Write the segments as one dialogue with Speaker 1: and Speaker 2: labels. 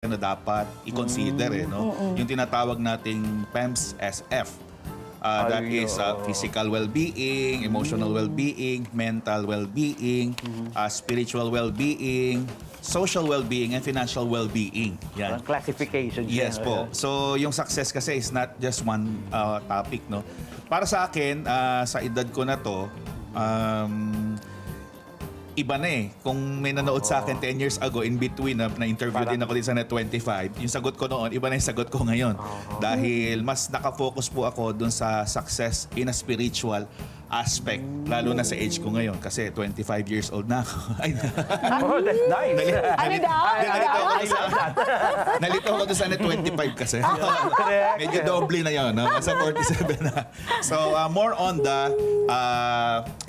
Speaker 1: na dapat i-consider no? Yung tinatawag nating PEMS-SF. That is physical well-being, emotional well-being, mental well-being, spiritual well-being, social well-being, and financial well-being. Yan.
Speaker 2: Classification.
Speaker 1: Yes po. So yung success kasi is not just one topic, no. Para sa akin, sa edad ko na to, iba na eh. Kung may nanood sa akin 10 years ago, in between na-interview din ako din sa Net 25, yung sagot ko noon, iba na yung sagot ko ngayon. Dahil mas nakafocus po ako dun sa success in a spiritual aspect, lalo na sa age ko ngayon kasi 25 years old na ako. Ay,
Speaker 2: Oh, that's nice.
Speaker 3: Ano daw?
Speaker 1: nalito ako dun sa Net 25 kasi.
Speaker 2: Correct.
Speaker 1: Medyo doble na yun, no? Nasa 47 na. So, more on the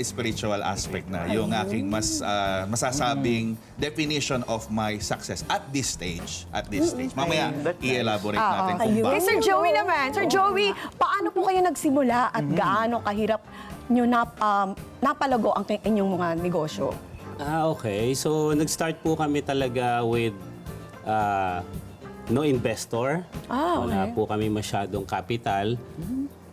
Speaker 1: spiritual aspect na. Yung aking mas masasabing definition of my success at this stage. Mamaya, i-elaborate natin kung
Speaker 3: Kay
Speaker 1: bakit.
Speaker 3: Sir Joey naman. Sir Joey, paano po kayo nagsimula at gaano kahirap nyo napalago ang inyong mga negosyo?
Speaker 4: Okay. So, nag-start po kami talaga with no investor. Wala
Speaker 3: Okay.
Speaker 4: po kami masyadong capital.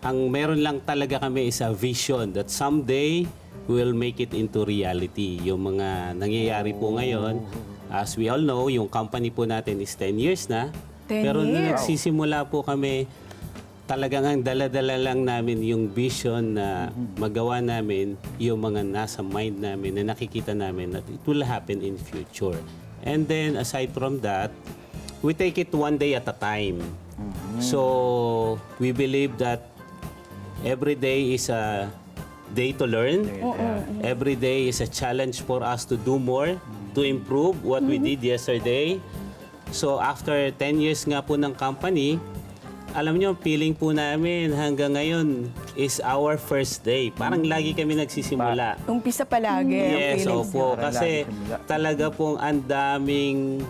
Speaker 4: Ang meron lang talaga kami is a vision that someday we'll make it into reality. Yung mga nangyayari po ngayon, as we all know, yung company po natin is 10 years na.
Speaker 3: 10
Speaker 4: Pero nung
Speaker 3: years.
Speaker 4: nagsisimula po kami, talagang ang dala-dala lang namin yung vision na magawa namin yung mga nasa mind namin na nakikita namin that it will happen in future. And then aside from that, we take it one day at a time. So we believe that every day is a day to learn. Every day is a challenge for us to do more, to improve what we did yesterday. So after 10 years nga po ng company, alam nyo, feeling po namin hanggang ngayon is our first day. Parang lagi kami nagsisimula.
Speaker 3: Umpisa palagi ang
Speaker 4: Yes,
Speaker 3: feelings
Speaker 4: opo.
Speaker 3: niya.
Speaker 4: Kasi
Speaker 2: Lagi simula.
Speaker 4: talaga pong ang daming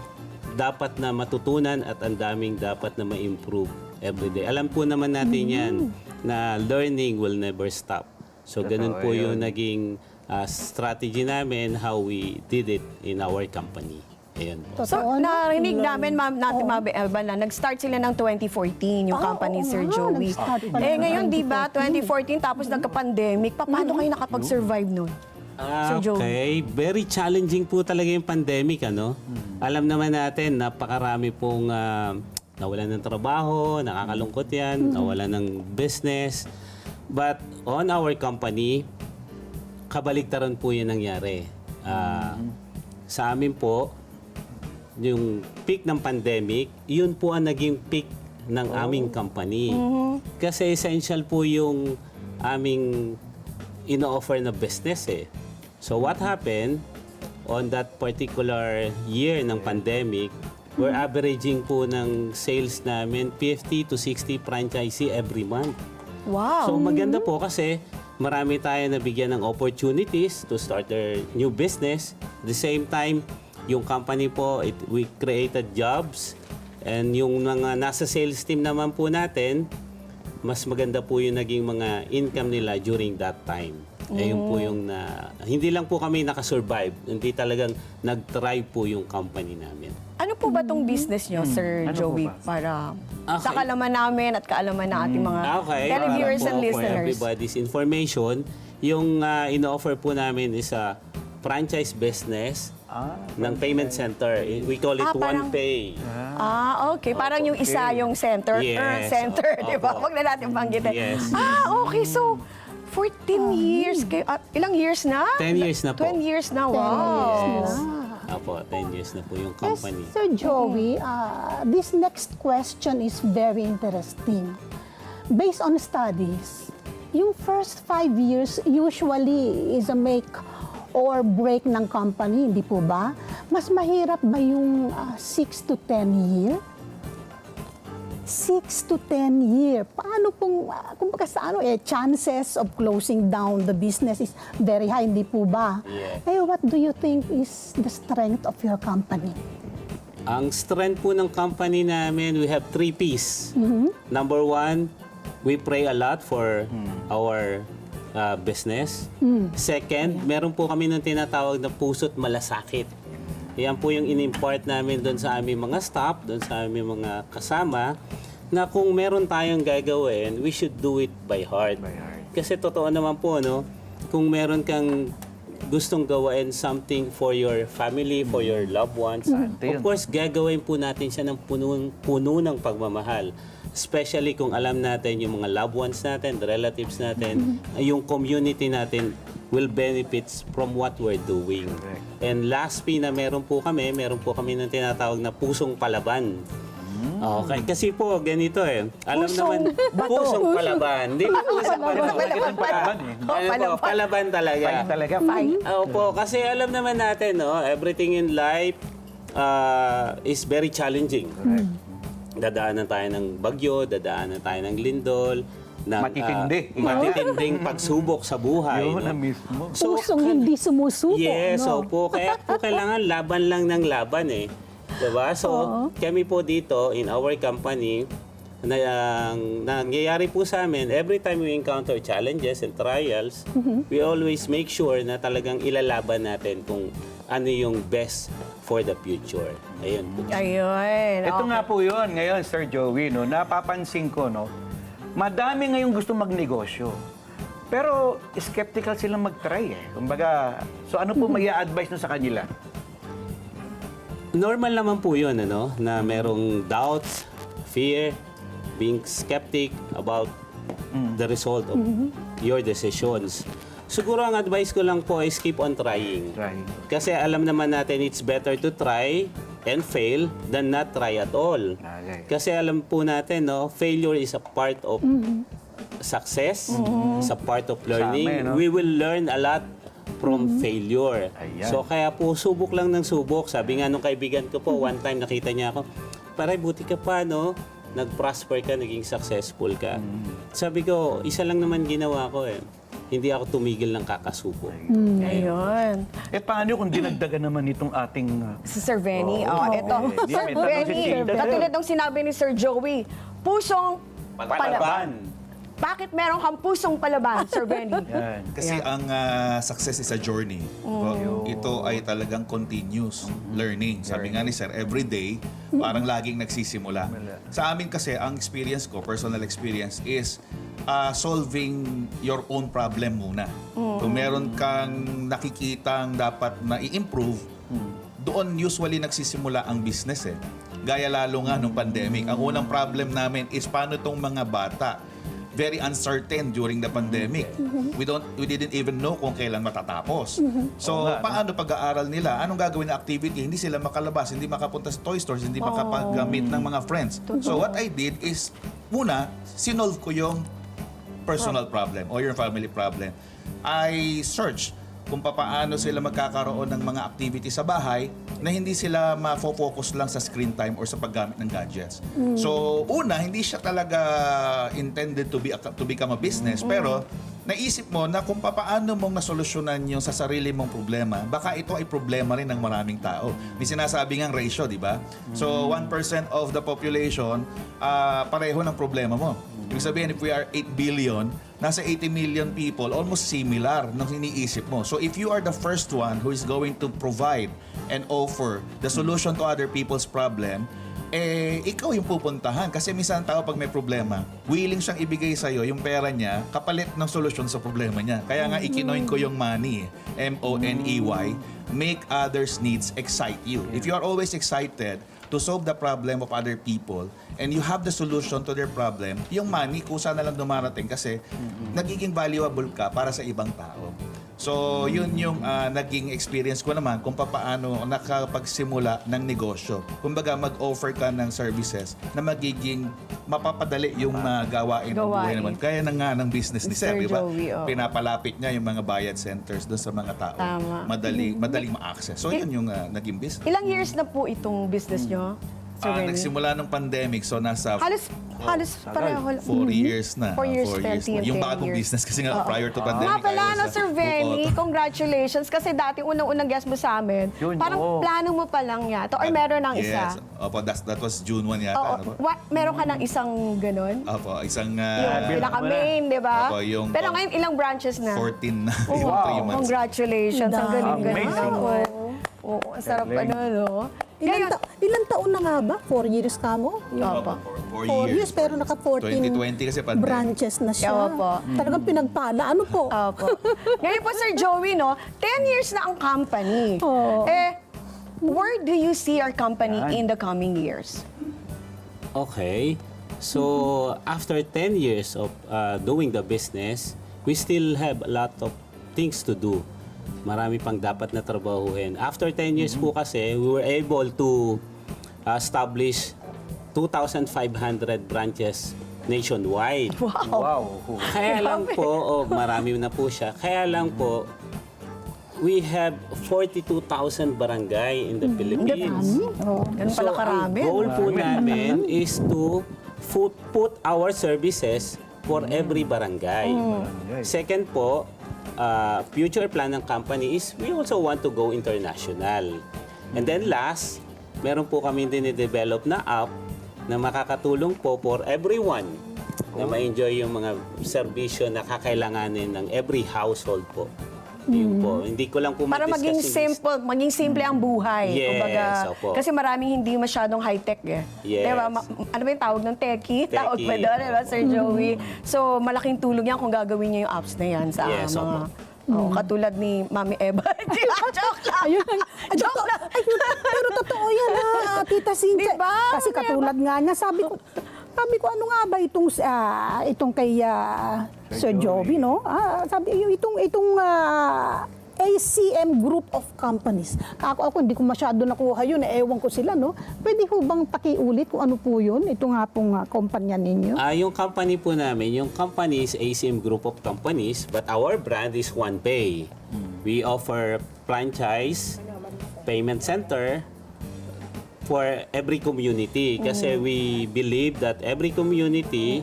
Speaker 4: dapat na matutunan at ang daming dapat na ma-improve everyday. Alam po naman natin yan na learning will never stop. So, ganun po yung naging strategy namin how we did it in our company. Ayan po.
Speaker 3: So, narinig namin, natin Ma'am Elba, na nag-start sila ng 2014, yung company, Sir Joey. Ngayon, di ba, 2014, tapos nagka-pandemic, paano kayo nakapag-survive nun? Sir Joey.
Speaker 4: Okay, very challenging po talaga yung pandemic, ano? Alam naman natin, napakarami pong nawalan ng trabaho, nakakalungkot yan, nawalan ng business. But on our company, kabaligtaran po yung nangyari. Sa amin po, yung peak ng pandemic, yun po ang naging peak ng aming company. Kasi essential po yung aming ino-offer na business eh. So what happened on that particular year ng pandemic, we're averaging po ng sales namin 50 to 60 franchisee every month.
Speaker 3: Wow.
Speaker 4: So maganda po kasi marami tayo nabigyan ng opportunities to start their new business. At the same time, yung company po, we created jobs. And yung mga nasa sales team naman po natin, mas maganda po yung naging mga income nila during that time. Ayun po yung hindi lang po kami nakasurvive, hindi talagang nag-thrive po yung company namin.
Speaker 3: Ano po ba tong business nyo, Sir Joey? Para sa kaalaman namin at kaalaman ng ating mga televiewers
Speaker 4: para
Speaker 3: and
Speaker 4: po for
Speaker 3: listeners.
Speaker 4: everybody's information, yung ino-offer po namin is a franchise business ng payment center. We call it
Speaker 3: parang-
Speaker 4: OnePay.
Speaker 3: Okay. Parang yung isa yung center,
Speaker 4: Yes.
Speaker 3: center, di ba?
Speaker 4: Opo.
Speaker 3: Huwag na natin banggitin.
Speaker 4: Yes.
Speaker 3: Okay. So, 14 years. Ilang years na?
Speaker 4: 10 years na po.
Speaker 3: 10 years na. Wow.
Speaker 4: Apo, 10 years na po yung company.
Speaker 5: Yes, Sir Joey, this next question is very interesting. Based on studies, yung first 5 years usually is a make or break ng company, hindi po ba? Mas mahirap ba yung 6 to 10 year? 6 to 10 year. Paano kung sa chances of closing down the business is very high, hindi po ba?
Speaker 4: Yeah.
Speaker 5: What do you think is the strength of your company?
Speaker 4: Ang strength po ng company namin, we have 3 P's. Number 1, we pray a lot for our business. Second, meron po kami ng tinatawag na puso't malasakit. Yan po yung in-impart namin doon sa aming mga staff, doon sa aming mga kasama, na kung meron tayong gagawin, we should do it by heart. Kasi totoo naman po, no, kung meron kang gustong gawain something for your family, for your loved ones, of course, gagawin po natin siya ng puno ng pagmamahal. Especially kung alam natin yung mga loved ones natin, the relatives natin, yung community natin will benefits from what we're doing. And last P na meron po kami ng tinatawag na pusong palaban. Okay, kasi po ganito Alam naman, pusong palaban. Hindi po pusong palaban. Palaban talaga.
Speaker 2: Fight talaga.
Speaker 4: Opo, kasi alam naman natin, no, everything in life is very challenging. Dadaanan tayo ng bagyo, dadaanan tayo ng lindol, ng matitinding pagsubok sa buhay.
Speaker 2: Yun
Speaker 4: no?
Speaker 2: na mismo.
Speaker 5: Pusong hindi sumusuko.
Speaker 4: Yes,
Speaker 5: no?
Speaker 4: opo. Kaya po kailangan laban lang ng laban Diba? So, kami po dito in our company, nangyayari po sa amin, every time we encounter challenges and trials, we always make sure na talagang ilalaban natin kung ano yung best for the future. Ayun po.
Speaker 3: Ayun.
Speaker 2: Ito
Speaker 3: okay.
Speaker 2: nga po yun ngayon, Sir Joey, no, napapansin ko, no, madami ngayong gusto magnegosyo. Pero skeptical silang mag-try Kumbaga, so ano po may advice sa kanila?
Speaker 4: Normal naman po yun, na merong doubts, fear, being skeptic about the result of your decisions. Siguro ang advice ko lang po is keep on trying. Kasi alam naman natin it's better to try and fail than not try at all. Kasi alam po natin, failure is a part of success, is a part of learning.
Speaker 2: Sama, no?
Speaker 4: We will learn a lot from failure.
Speaker 2: Ayan.
Speaker 4: So kaya po subok lang ng subok. Sabi nga nung kaibigan ko po, one time nakita niya ako, paray buti ka pa, no? Nag-prosper ka, naging successful ka. Sabi ko, isa lang naman ginawa ko Hindi ako tumigil ng kakasubok.
Speaker 3: Ayun.
Speaker 2: Paano kung dinagdagan naman itong ating...
Speaker 3: Si Sir Benny. Ito.
Speaker 2: Hindi,
Speaker 3: Sir
Speaker 2: may tanong si
Speaker 3: Benny,
Speaker 2: Tita.
Speaker 3: katulad ng sinabi ni Sir Joey, pusong palaban.
Speaker 4: Palaban.
Speaker 3: Bakit meron kang pusong palaban, Sir Benny?
Speaker 2: Yan.
Speaker 1: Kasi ang success is a journey. Ito ay talagang continuous learning. Sabi nga ni Sir, every day, parang laging nagsisimula. Sa amin kasi, ang experience ko, personal experience, is solving your own problem muna. Kung meron kang nakikitang dapat na i-improve, doon usually nagsisimula ang business Gaya lalo nga nung pandemic. Ang unang problem namin is paano itong mga bata very uncertain during the pandemic. We didn't even know kung kailan matatapos. So, paano pag-aaral nila? Anong gagawin na activity? Hindi sila makalabas, hindi makapunta sa toy stores, hindi makapag-meet ng mga friends. So, what I did is, muna, sinolve ko yung personal problem or your family problem. I search kung paano sila magkakaroon ng mga activity sa bahay na hindi sila mafo-focus lang sa screen time or sa paggamit ng gadgets. So, una, hindi siya talaga intended to become a business, pero naisip mo na kung paano mong nasolusyonan yung sa sarili mong problema, baka ito ay problema rin ng maraming tao. May sinasabi ngang ratio, di ba? So, 1% of the population, pareho ng problema mo. Ibig sabihin, if we are 8 billion, nasa 80 million people, almost similar ng iniisip mo. So if you are the first one who is going to provide and offer the solution to other people's problem, ikaw yung pupuntahan. Kasi minsan tao pag may problema, willing siyang ibigay sa'yo yung pera niya kapalit ng solusyon sa problema niya. Kaya nga ikinoin ko yung money, M-O-N-E-Y, make others' needs excite you. If you are always excited to solve the problem of other people and you have the solution to their problem, yung money kusa na lang dumarating kasi nagiging valuable ka para sa ibang tao. So, yun yung naging experience ko naman kung paano nakapagsimula ng negosyo. Kumbaga, mag-offer ka ng services na magiging mapapadali yung gawain ng buhay naman. Kaya na nga ng business ni Sir, di ba? Pinapalapit niya yung mga bayad centers doon sa mga tao.
Speaker 3: Tama.
Speaker 1: Madaling ma-access. So, yun yung naging business.
Speaker 3: Ilang years na po itong business nyo, Sir Benny?
Speaker 1: Nagsimula ng pandemic, so nasa
Speaker 3: Halos pareho.
Speaker 1: 4 years na.
Speaker 3: 4 years,
Speaker 1: 10 Yung bagong business kasi nga prior to pandemic.
Speaker 3: Nga pala,
Speaker 1: ayaw sa
Speaker 3: Sir Benny,
Speaker 1: Bukod.
Speaker 3: congratulations. Kasi dati unang-unang guest mo sa amin,
Speaker 2: Yun,
Speaker 3: parang plano mo pa lang yata. Or meron ng isa.
Speaker 1: Yes. Opo, that was June 1 yata.
Speaker 3: Oo. Meron ka ng isang ganun?
Speaker 1: Opo, isang
Speaker 3: Yung pinaka-main, di ba?
Speaker 1: Opo, yung
Speaker 3: Pero ngayon, ilang branches na?
Speaker 1: 14 na.
Speaker 3: Oh,
Speaker 1: yung 3 months.
Speaker 3: Congratulations. Ang galing-galing.
Speaker 2: Amazing.
Speaker 3: Oo. Oo, ang sarap no?
Speaker 5: Ilang taon na nga ba? 4 years ka mo?
Speaker 3: Opo.
Speaker 5: 4 years, pero naka 14
Speaker 1: 2020 kasi pandemic.
Speaker 5: branches na siya.
Speaker 3: Opo.
Speaker 5: Talagang pinagpala. Ano po?
Speaker 3: Opo. Ngayon po, Sir Joey, no? 10 years na ang company.
Speaker 5: Oo.
Speaker 3: Where do you see our company in the coming years?
Speaker 4: Okay. So, after 10 years of doing the business, we still have a lot of things to do. Marami pang dapat na trabahuhin. After 10 years po kasi, we were able to establish 2,500 branches nationwide.
Speaker 2: Wow.
Speaker 4: Kaya lang po, marami na po siya. Kaya lang po, we have 42,000 barangay in the Philippines.
Speaker 3: Ganun pala karami.
Speaker 4: Ang goal po namin is to put our services for every barangay. Second po, future plan ng company is we also want to go international. And then last, meron po kami dinidevelop na app na makakatulong po for everyone na ma-enjoy yung mga serbisyo na kakailanganin ng every household po. Yun po. Hindi ko lang po
Speaker 3: Para maging simple ang buhay.
Speaker 4: Yes,
Speaker 3: Kumbaga,
Speaker 4: opo.
Speaker 3: kasi maraming hindi masyadong high-tech eh.
Speaker 4: Yes.
Speaker 3: Diba? Ano ba yung tawag ng techie? Tawag ba
Speaker 4: Techie.
Speaker 3: doon, diba, Sir Joey? So, malaking tulong yan kung gagawin niya yung apps na yan sa
Speaker 4: Yes,
Speaker 3: mga...
Speaker 4: opo.
Speaker 3: Katulad ni Mami Eva. Joke lang!
Speaker 5: Ayun lang.
Speaker 3: Joke lang!
Speaker 5: Pero totoo yan Tita Cynthia.
Speaker 3: Diba?
Speaker 5: Kasi katulad nga niya, sabi ko, ano nga ba itong kay Sir Joby, no? Sabi, itong ACM Group of Companies. Ako hindi ko masyado nakuha yun. Ewan ko sila, no? Pwede ho bang pakiulit kung ano po yun? Ito nga pong kumpanya ninyo.
Speaker 4: Yung company po namin, yung company is ACM Group of Companies, but our brand is OnePay. We offer franchise, payment center for every community kasi we believe that every community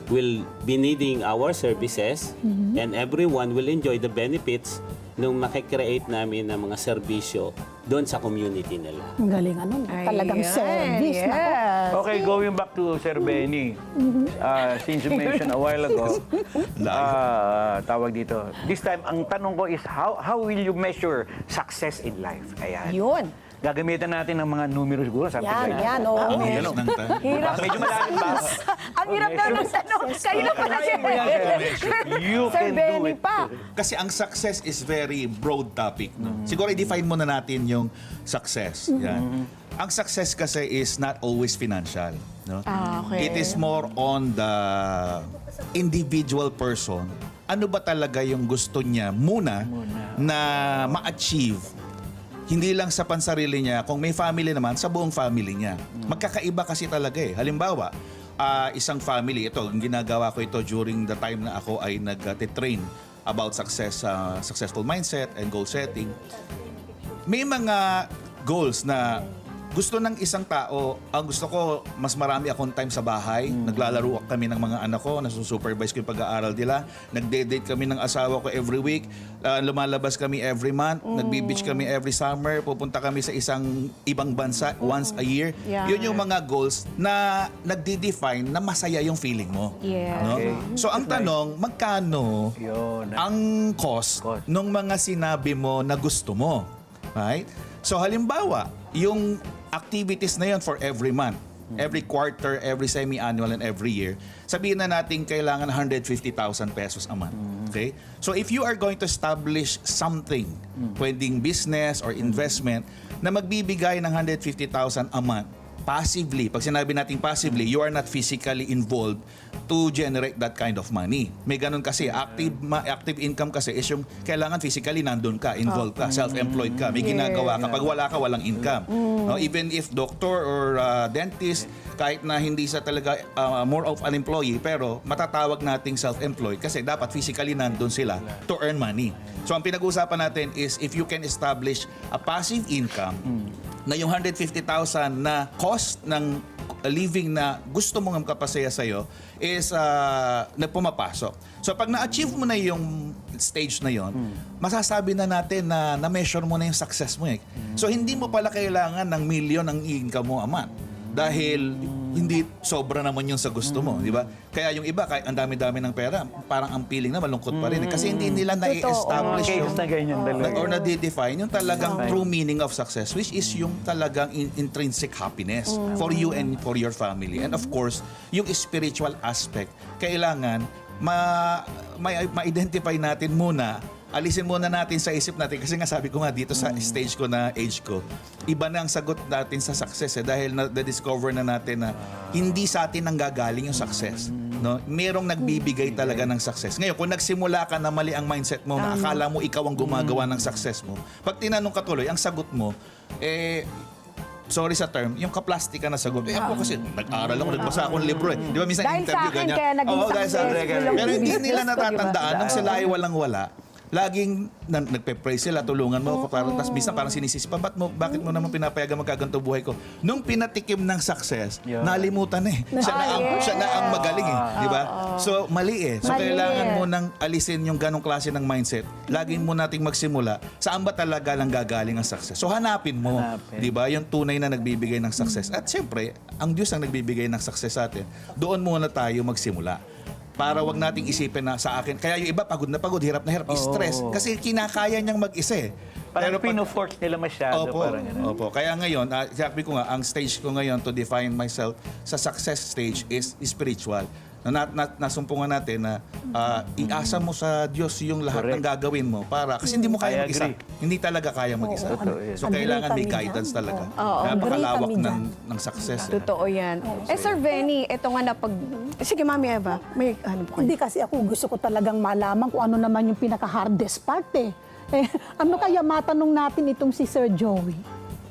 Speaker 4: will be needing our services and everyone will enjoy the benefits nung makikreate namin ng mga serbisyo doon sa community nila.
Speaker 5: Ang galing, talagang
Speaker 3: Ayan,
Speaker 5: service. Nako.
Speaker 3: yes.
Speaker 2: Okay, going back to Sir Benny. Since you mentioned a while ago, tawag dito. This time, ang tanong ko is, how will you measure success in life? Ayan.
Speaker 3: Yun.
Speaker 2: Gagamitan natin ng mga numero siguro. Something
Speaker 5: Yan,
Speaker 2: like
Speaker 5: yan,
Speaker 2: that.
Speaker 5: oo.
Speaker 1: Ang hirap ng tanong.
Speaker 3: Hirap.
Speaker 2: Medyo malalim ba?
Speaker 3: Ang hirap daw ng tanong. Kayo na pala
Speaker 2: Kaya mo yan, Sir. You
Speaker 3: Sir
Speaker 2: can do
Speaker 3: Benny
Speaker 2: it.
Speaker 3: pa.
Speaker 1: Kasi ang success is very broad topic. No? Siguro i-define muna natin yung success. Yan. Ang success kasi is not always financial. No?
Speaker 3: Okay.
Speaker 1: It is more on the individual person. Ano ba talaga yung gusto niya muna na ma-achieve? Hindi lang sa pansarili niya, kung may family naman, sa buong family niya. Magkakaiba kasi talaga eh. Halimbawa, isang family, ito, yung ginagawa ko ito during the time na ako ay nag-train about successful mindset and goal setting. May mga goals na gusto ng isang tao, ang gusto ko, mas marami akong time sa bahay. Naglalaro kami ng mga anak ko, nasusupervise ko yung pag-aaral nila. Nagde-date kami ng asawa ko every week. Lumalabas kami every month. Nagbe-beach kami every summer. Pupunta kami sa isang ibang bansa once a year.
Speaker 3: Yeah.
Speaker 1: Yun yung mga goals na nagde-define na masaya yung feeling mo.
Speaker 3: Yeah.
Speaker 1: No?
Speaker 2: Okay.
Speaker 1: So ang tanong, magkano
Speaker 2: Yun.
Speaker 1: ang cost ng mga sinabi mo na gusto mo? Right? So halimbawa, yung activities na yon for every month, every quarter, every semi-annual, and every year, sabihin na natin kailangan 150,000 pesos a month. Okay? So if you are going to establish something, pwedeng business or investment, na magbibigay ng 150,000 a month, passively, pag sinabi natin passively, you are not physically involved to generate that kind of money. May ganun kasi, active income kasi is yung kailangan physically nandun ka, involved ka, self-employed ka, may ginagawa ka. Pag wala ka, walang income. No, even if doctor or dentist, kahit na hindi sa talaga more of an employee, pero matatawag nating self-employed kasi dapat physically nandun sila to earn money. So ang pinag-uusapan natin is if you can establish a passive income na yung 150,000 na cost ng living na gusto mong kapasaya sa'yo is na pumapasok. So pag na-achieve mo na yung stage na yon, masasabi na natin na na-measure mo na yung success mo eh. So hindi mo pala kailangan ng million ang income mo a month. Dahil hindi sobra naman yung sa gusto mo, di ba? Kaya yung iba, kahit ang dami-dami ng pera, parang ang feeling na malungkot pa rin. Kasi hindi nila na-establish
Speaker 2: Mga
Speaker 1: yung
Speaker 2: case na ganyan talaga.
Speaker 1: or na-define yung talagang true meaning of success, which is yung talagang intrinsic happiness for you and for your family. And of course, yung spiritual aspect, kailangan ma-identify natin muna, alisin muna natin sa isip natin kasi nga sabi ko nga dito sa stage ko na age ko, iba na ang sagot natin sa success dahil na-discover na natin na hindi sa atin ang gagaling yung success. No? Merong nagbibigay talaga ng success. Ngayon, kung nagsimula ka na mali ang mindset mo, na akala mo ikaw ang gumagawa ng success mo, pag tinanong ka tuloy, ang sagot mo, sorry sa term, yung kaplastika na sagot. Ako kasi nag-aral ako, nagbasa akong libro eh. Di ba minsan
Speaker 3: Dahil sa
Speaker 1: interview
Speaker 3: akin,
Speaker 1: ganyan?
Speaker 3: kaya naging
Speaker 1: Oo, dahil sa akin.
Speaker 3: successful
Speaker 1: Pero hindi
Speaker 3: yung
Speaker 1: nila
Speaker 3: business ko,
Speaker 1: natatandaan
Speaker 3: di ba?
Speaker 1: nung sila ay walang-wala. Laging nagpe-pray sila, tulungan mo. Tapos minsan parang sinisisi pa, bakit mo naman pinapayagan magkaganto buhay ko? Nung pinatikim ng success, nalimutan na eh. Siya na ang magaling eh. Di ba? So, mali eh. So,
Speaker 3: Mali
Speaker 1: kailangan
Speaker 3: eh.
Speaker 1: mo nang alisin yung ganong klase ng mindset. Laging mo nating magsimula, saan ba talaga lang gagaling ang success? So, hanapin mo. Di ba? Yung tunay na nagbibigay ng success. At siyempre, ang Diyos ang nagbibigay ng success sa atin. Doon muna tayo magsimula. Para wag nating isipin na sa akin. Kaya yung iba pagod na pagod, hirap na hirap, stress. Kasi kinakaya niyang mag-isa eh.
Speaker 2: Parang
Speaker 1: pag-
Speaker 2: pino-force nila masyado.
Speaker 1: Opo,
Speaker 2: Parang ganun.
Speaker 1: opo. Kaya ngayon, sabi ko nga, ang stage ko ngayon to define myself sa success stage is spiritual. Nasumpungan natin na iasa mo sa Diyos yung lahat ng gagawin mo para kasi hindi mo kaya
Speaker 2: I
Speaker 1: mag-isa.
Speaker 2: agree.
Speaker 1: Hindi talaga kaya mag-isa.
Speaker 2: Totoo yun.
Speaker 1: So kailangan may
Speaker 5: Agree kami
Speaker 1: guidance
Speaker 5: dyan.
Speaker 1: talaga.
Speaker 5: Agree
Speaker 1: Napakalawak
Speaker 5: kami dyan.
Speaker 1: ng success.
Speaker 3: Totoo yan. Sir Benny, ito nga na pag... Sige, Mami Eva, may ano po kayo?
Speaker 5: Hindi kasi ako gusto ko talagang malaman kung ano naman yung pinaka-hardest part eh. Ano kaya matanong natin itong si Sir Joey?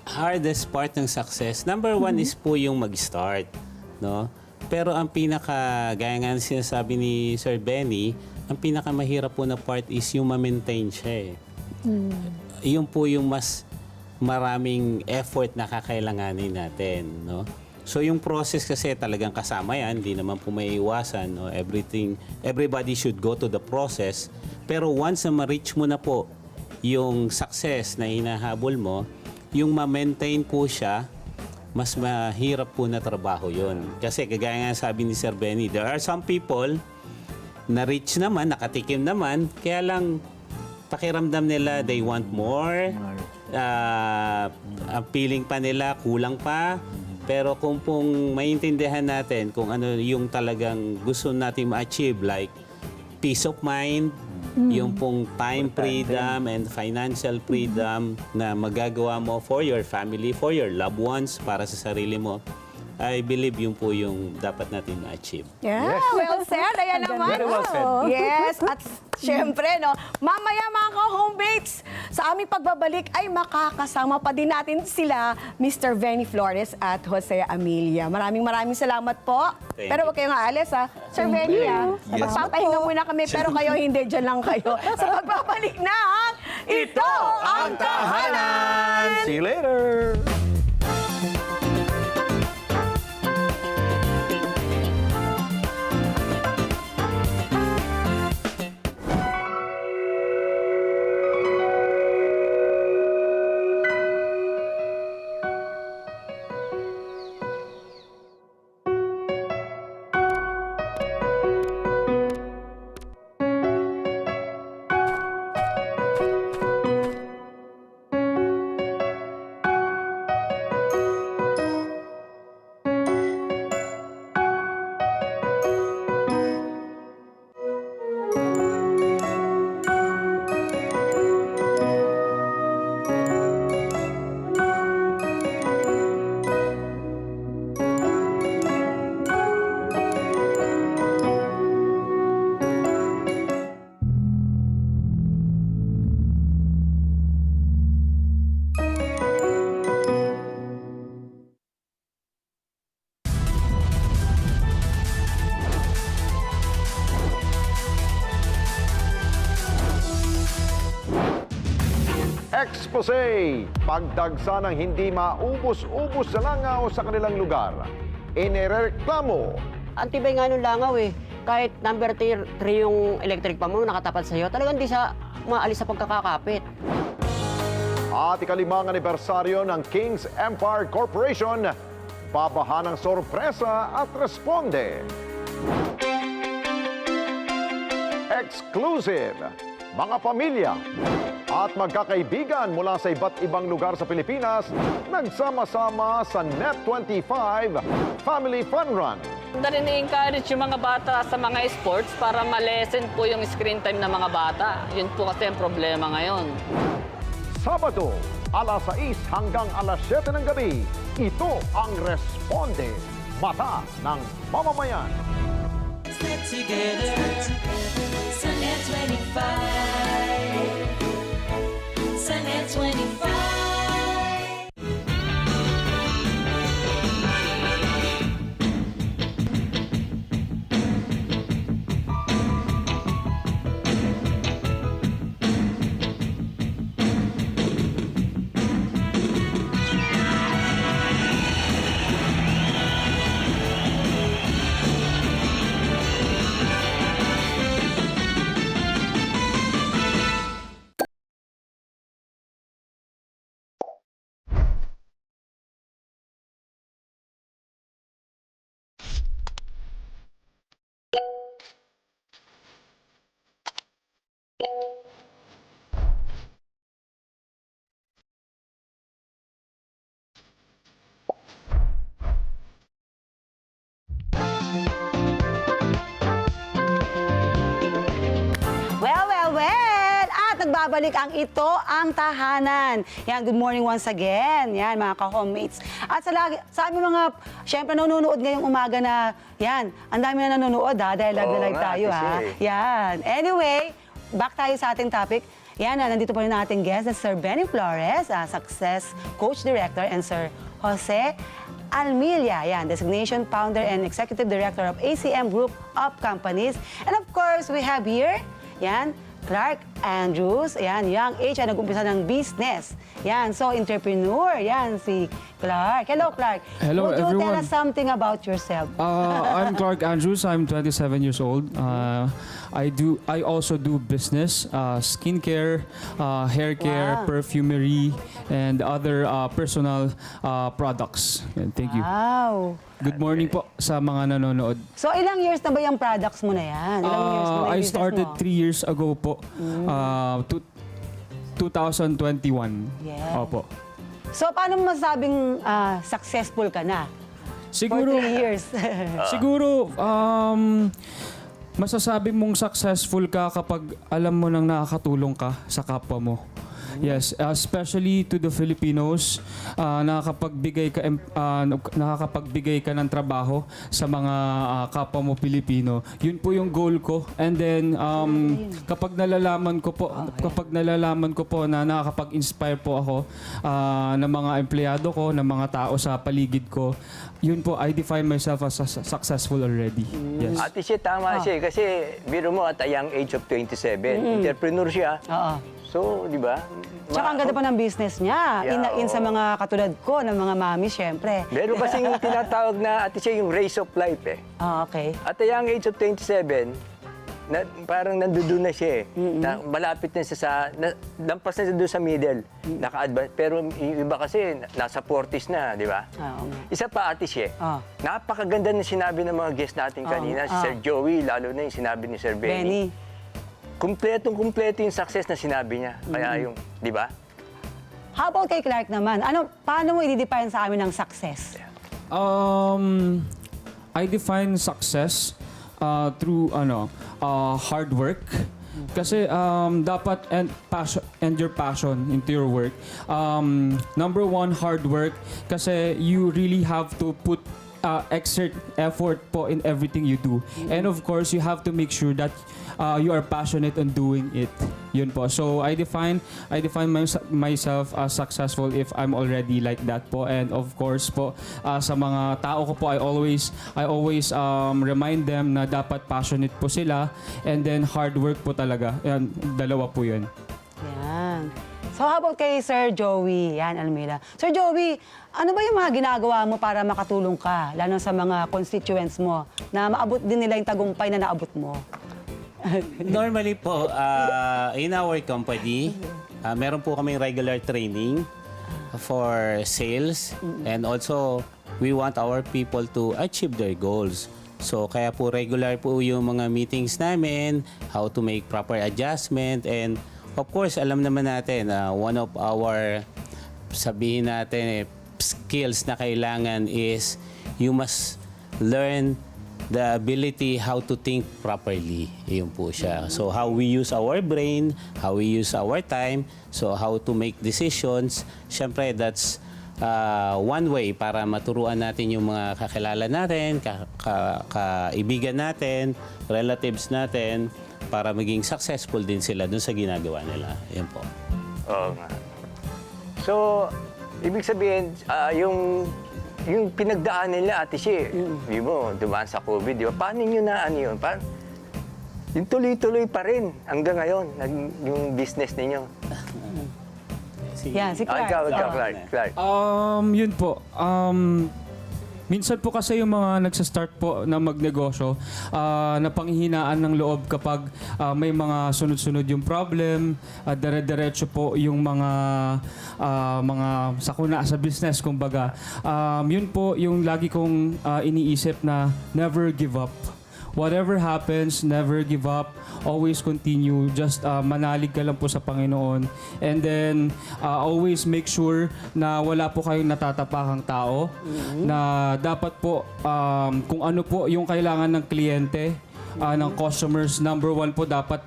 Speaker 4: Hardest part ng success, number one is po yung mag-start, no? Pero ang gaya nga ng sinasabi ni Sir Benny, ang pinakamahirap po na part is yung ma-maintain siya eh. Yun po yung mas maraming effort na kakailanganin natin, no? So yung process kasi talagang kasama yan, hindi naman po may iwasan, no? Everybody should go to the process. Pero once na ma-reach mo na po yung success na hinahabol mo, yung ma-maintain po siya, mas mahirap po na trabaho yun. Kasi kagaya nga sabi ni Sir Benny, there are some people na rich naman, nakatikim naman, kaya lang pakiramdam nila they want more, ang feeling pa nila kulang pa. Pero kung pong maintindihan natin kung ano yung talagang gusto natin ma-achieve, like peace of mind, yung pong time freedom and financial freedom na magagawa mo for your family, for your loved ones, para sa sarili mo, I believe yun po yung dapat natin ma-achieve.
Speaker 3: Yeah, well said. Ayan naman.
Speaker 2: Very well said.
Speaker 3: Yes, at syempre, no, mamaya mga ka-home bakes, sa aming pagbabalik ay makakasama pa din natin sila, Mr. Benny Flores at Jose Amelia. Maraming salamat po.
Speaker 4: Thank
Speaker 3: Pero
Speaker 4: you.
Speaker 3: huwag kayong aalis, ha. Sir Benny, ha.
Speaker 1: Yes.
Speaker 3: Magpapahinga muna kami, pero kayo hindi, dyan lang kayo. Sa pagbabalik na, ito ang tahanan!
Speaker 2: See you later!
Speaker 6: Expose, pagdagsa ng hindi maubos-ubos sa langaw sa kanilang lugar. Inireklamo.
Speaker 7: Antibay nga nung langaw eh. Kahit number 3 yung electric pa mo nakatapat sa'yo, talagang di sa maalis sa pagkakakapit.
Speaker 6: At ikalimang anibersaryo ng King's Empire Corporation, nagbabaha ng sorpresa at responde. Exclusive, mga pamilya at magkakaibigan mula sa iba't ibang lugar sa Pilipinas nagsama-sama sa Net25 Family Fun Run.
Speaker 8: Dahil ni-encourage yung mga bata sa mga sports para ma-lessen po yung screen time ng mga bata. Yun po kasi ang problema ngayon.
Speaker 6: Sabado, alas 6 hanggang alas 7 ng gabi, ito ang Responde, Mata ng Mamamayan.
Speaker 9: Step together, Sunnet 25. Sunnet 25.
Speaker 10: Well, at nagbabalik ang Ito Ang Tahanan. Yan, good morning once again. Yan, mga ka-homemates. At sa aming mga, syempre nanonood ngayong umaga na, yan, ang dami na nanonood dahil live na live tayo Yan. Anyway, back tayo sa ating topic. Yan, nandito po rin ang ating guest, Sir Benny Flores, Success Coach Director, and Sir Jose Almilia, yan, Designation Founder and Executive Director of ACM Group of Companies. And of course, we have here, yan, Clark Andrews, yan, young age na nag-umpisa ng business. Yan, so entrepreneur, yan, si Clark. Hello, Clark.
Speaker 11: Hello,
Speaker 10: Would you tell
Speaker 11: everyone.
Speaker 10: us something about yourself?
Speaker 11: I'm Clark Andrews. I'm 27 years old. I also do business, skincare, hair care,
Speaker 10: Wow.
Speaker 11: perfumery, and other personal products. And thank you.
Speaker 10: Wow.
Speaker 11: Good morning po sa mga nanonood.
Speaker 10: So, ilang years na ba yung products mo na yan? Ilang years na yung
Speaker 11: I
Speaker 10: business
Speaker 11: started
Speaker 10: mo?
Speaker 11: 3 years ago po. 2021.
Speaker 10: Yeah.
Speaker 11: Opo.
Speaker 10: So, paano mo masabing successful ka na?
Speaker 11: Siguro,
Speaker 10: For 3 years.
Speaker 11: siguro, masasabi mong successful ka kapag alam mo nang nakakatulong ka sa kapwa mo. Yes, especially to the Filipinos, nakakapagbigay ka ng trabaho sa mga kapwa mo Pilipino. Yun po yung goal ko. And then kapag nalalaman ko po na nakakapag-inspire po ako ng mga empleyado ko, ng mga tao sa paligid ko, yun po, I define myself as successful already. Yes.
Speaker 2: Ate siya, tama siya. Kasi biro mo at a young age of 27, entrepreneur siya.
Speaker 10: Oo.
Speaker 2: So, di ba?
Speaker 10: Tsaka ang ganda pa ng business niya.
Speaker 2: Yeah,
Speaker 10: In sa mga katulad ko, ng mga mami, syempre.
Speaker 2: Meron kasing tinatawag na ate siya yung race of life eh.
Speaker 10: Okay.
Speaker 2: At a young age of 27, parang nandoon na siya eh. Na, malapit na siya sa, lampas na siya doon sa middle. Naka-advance. Pero yung iba kasi, nasa 40s na, di ba?
Speaker 10: Oo nga.
Speaker 2: Isa pa ate siya.
Speaker 10: Ah.
Speaker 2: Napakaganda na sinabi ng mga guest natin kanina. Si Sir Joey, lalo na yung sinabi ni Sir Benny.
Speaker 10: Benny.
Speaker 2: Kumpletong-kumpleto yung success na sinabi niya. Kaya yung, di ba?
Speaker 10: How about kay Clark naman? Paano mo i-define sa amin ng success?
Speaker 11: I define success through hard work. Kasi dapat and your passion into your work. Number one, hard work. Kasi you really have to put exert effort po in everything you do. And of course, you have to make sure that you are passionate on doing it. Yun po. So I define myself as successful if I'm already like that po. And of course po, sa mga tao ko po, I always remind them na dapat passionate po sila, and then hard work po talaga. Yan, dalawa po yun.
Speaker 10: Yan. So how about kay Sir Joey? Yan, Almila. Sir Joey, ano ba yung mga ginagawa mo para makatulong ka, lalo sa mga constituents mo, na maabot din nila yung tagumpay na naabot mo?
Speaker 4: Normally po, in our company, meron po kaming regular training for sales and also we want our people to achieve their goals. So kaya po regular po yung mga meetings namin, how to make proper adjustment, and of course alam naman natin one of our sabihin natin skills na kailangan is you must learn the ability how to think properly. Yun po siya. So how we use our brain, how we use our time, so how to make decisions. Siyempre, that's one way para maturuan natin yung mga kakilala natin, kaibigan natin, relatives natin, para maging successful din sila dun sa ginagawa nila. Yan po.
Speaker 2: Oo nga. So, ibig sabihin, yung pinagdaan nila, Ate Shea, di mo, dumaan sa COVID, di ba? Paano nyo na ano yun? Yung tuloy-tuloy pa rin hanggang ngayon, yung business ninyo.
Speaker 10: Yan, si Clark.
Speaker 2: Clark.
Speaker 11: Yun po. Minsan po kasi yung mga nagsa-start po na magnegosyo, napanghihinaan ng loob kapag may mga sunod-sunod yung problem, dire-diretso po yung mga sakuna sa business, kumbaga. Yun po yung lagi kong iniisip na never give up. Whatever happens, never give up. Always continue. Just manalig ka lang po sa Panginoon. And then, always make sure na wala po kayong natatapakang tao. Na dapat po, kung ano po yung kailangan ng kliyente, ng customers, number one po dapat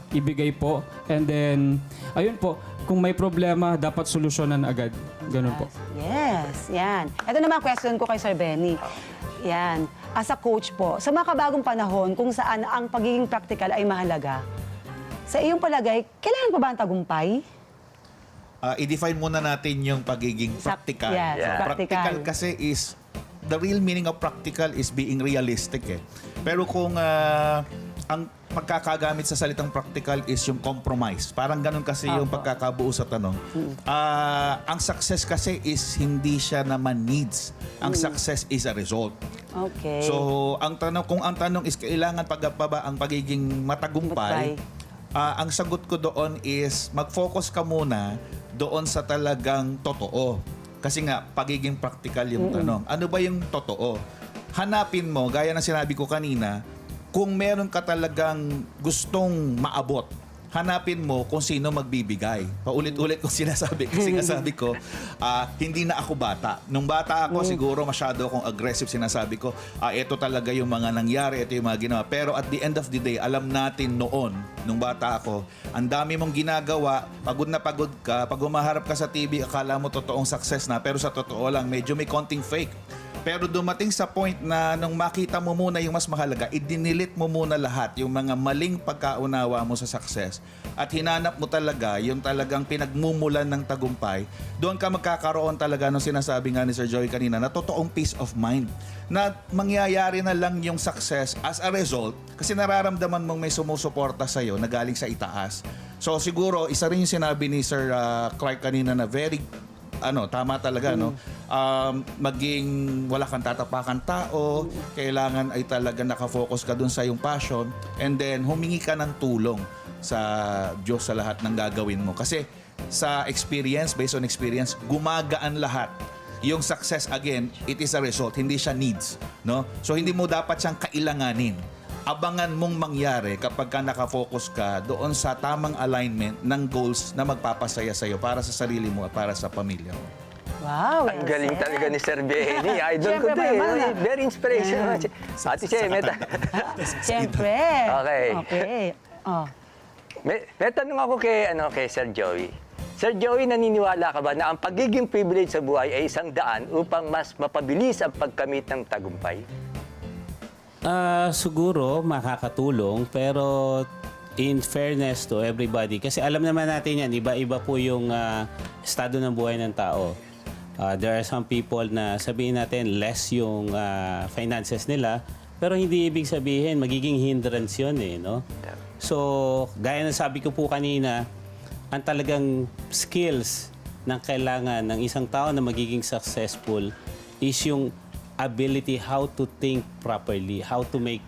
Speaker 11: ibigay po. And then, ayun po, kung may problema, dapat solusyonan agad. Ganun po.
Speaker 10: Yes, yan. Ito naman question ko kay Sir Benny. Yan. As a coach po, sa mga kabagong panahon kung saan ang pagiging practical ay mahalaga, sa iyong palagay, kailangan pa ba ang tagumpay?
Speaker 1: I-define muna natin yung pagiging practical.
Speaker 10: Yes,
Speaker 1: Practical kasi is, the real meaning of practical is being realistic eh. Pero kung ang pagkakagamit sa salitang practical is yung compromise. Parang ganun kasi yung pagkakabuo sa tanong. Ang success kasi is hindi siya naman needs. Ang success is a result.
Speaker 10: Okay.
Speaker 1: So, kung ang tanong is kailangan pa ba ang pagiging matagumpay, ang sagot ko doon is mag-focus ka muna doon sa talagang totoo. Kasi nga, pagiging practical yung tanong. Ano ba yung totoo? Hanapin mo, gaya ng sinabi ko kanina, kung meron ka talagang gustong maabot, hanapin mo kung sino magbibigay. Paulit-ulit kong sinasabi kasi sabi ko, hindi na ako bata. Nung bata ako, siguro masyado akong aggressive sinasabi ko, ito talaga yung mga nangyari, ito yung mga ginawa. Pero at the end of the day, alam natin noon, nung bata ako, ang dami mong ginagawa, pagod na pagod ka, pag umaharap ka sa TV, akala mo totoong success na, pero sa totoo lang, medyo may konting fake. Pero dumating sa point na nung makita mo muna yung mas mahalaga, idinilit mo muna lahat yung mga maling pagkaunawa mo sa success at hinanap mo talaga yung talagang pinagmumulan ng tagumpay, doon ka magkakaroon talaga ng sinasabi nga ni Sir Joey kanina na totoong peace of mind na mangyayari na lang yung success as a result kasi nararamdaman mong may sumusuporta sa'yo na galing sa itaas. So siguro, isa rin yung sinabi ni Sir Clark kanina na very tama talaga, no? Maging wala kang tatapakan tao, kailangan ay talaga nakafocus ka dun sa yung passion, and then humingi ka ng tulong sa Diyos sa lahat ng gagawin mo. Kasi sa experience, based on experience, gumagaan lahat. Yung success, again, it is a result, hindi siya needs, no? So hindi mo dapat siyang kailanganin. Abangan mong mangyari kapag ka nakafocus ka doon sa tamang alignment ng goals na magpapasaya sa'yo para sa sarili mo at para sa pamilya mo.
Speaker 10: Wow.
Speaker 2: Ang galing talaga ni Sir Benny. Idol ko
Speaker 10: Siyempre,
Speaker 2: din.
Speaker 10: mama.
Speaker 2: Very inspirational. Ate Shea,
Speaker 10: Siyempre.
Speaker 2: Okay.
Speaker 10: Oh.
Speaker 2: May tanong ako kay Sir Joey. Sir Joey, naniniwala ka ba na ang pagiging privilege sa buhay ay isang daan upang mas mapabilis ang pagkamit ng tagumpay?
Speaker 4: Siguro makakatulong, pero in fairness to everybody, kasi alam naman natin yan, iba-iba po yung estado ng buhay ng tao. There are some people na sabihin natin less yung finances nila, pero hindi ibig sabihin magiging hindrance yun no? So, gaya ng sabi ko po kanina, ang talagang skills na kailangan ng isang tao na magiging successful is yung ability how to think properly, how to make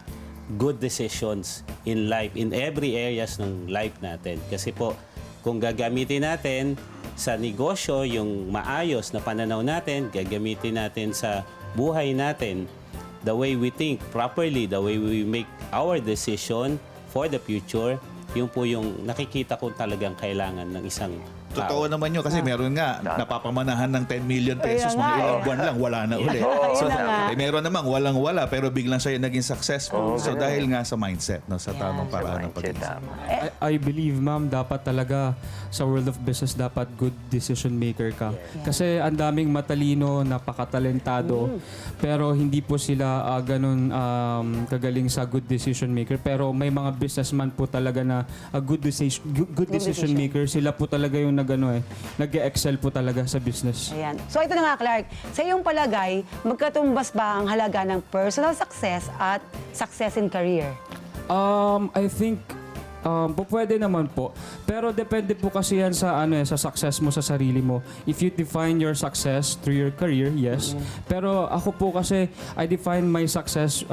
Speaker 4: good decisions in life, in every areas ng life natin. Kasi po, kung gagamitin natin sa negosyo yung maayos na pananaw natin, gagamitin natin sa buhay natin, the way we think properly, the way we make our decision for the future, yun po yung nakikita ko talagang kailangan ng isang tao.
Speaker 1: Totoo naman yun kasi meron nga napapamanahan ng 10 million pesos
Speaker 10: Ayun
Speaker 1: mga
Speaker 10: nga,
Speaker 1: ilang buwan lang, wala na uli. So,
Speaker 10: Ayun na nga.
Speaker 1: meron namang walang-wala pero biglang siya naging successful. So dahil nga sa mindset, no, sa tamang paraan ng pag-iisip.
Speaker 11: I believe, ma'am, dapat talaga sa world of business, dapat good decision maker ka. Kasi ang daming matalino, napakatalentado, pero hindi po sila ganun kagaling sa good decision maker. Pero may mga businessman po talaga na good decision maker. Sila po talaga yung nag-excel po talaga sa business.
Speaker 10: Ayan. So ito na nga, Clark. Sa iyong palagay, magkatumbas ba ang halaga ng personal success at success in career?
Speaker 11: I think pwede naman po. Pero depende po kasi yan sa sa success mo sa sarili mo. If you define your success through your career, yes. Pero ako po kasi I define my success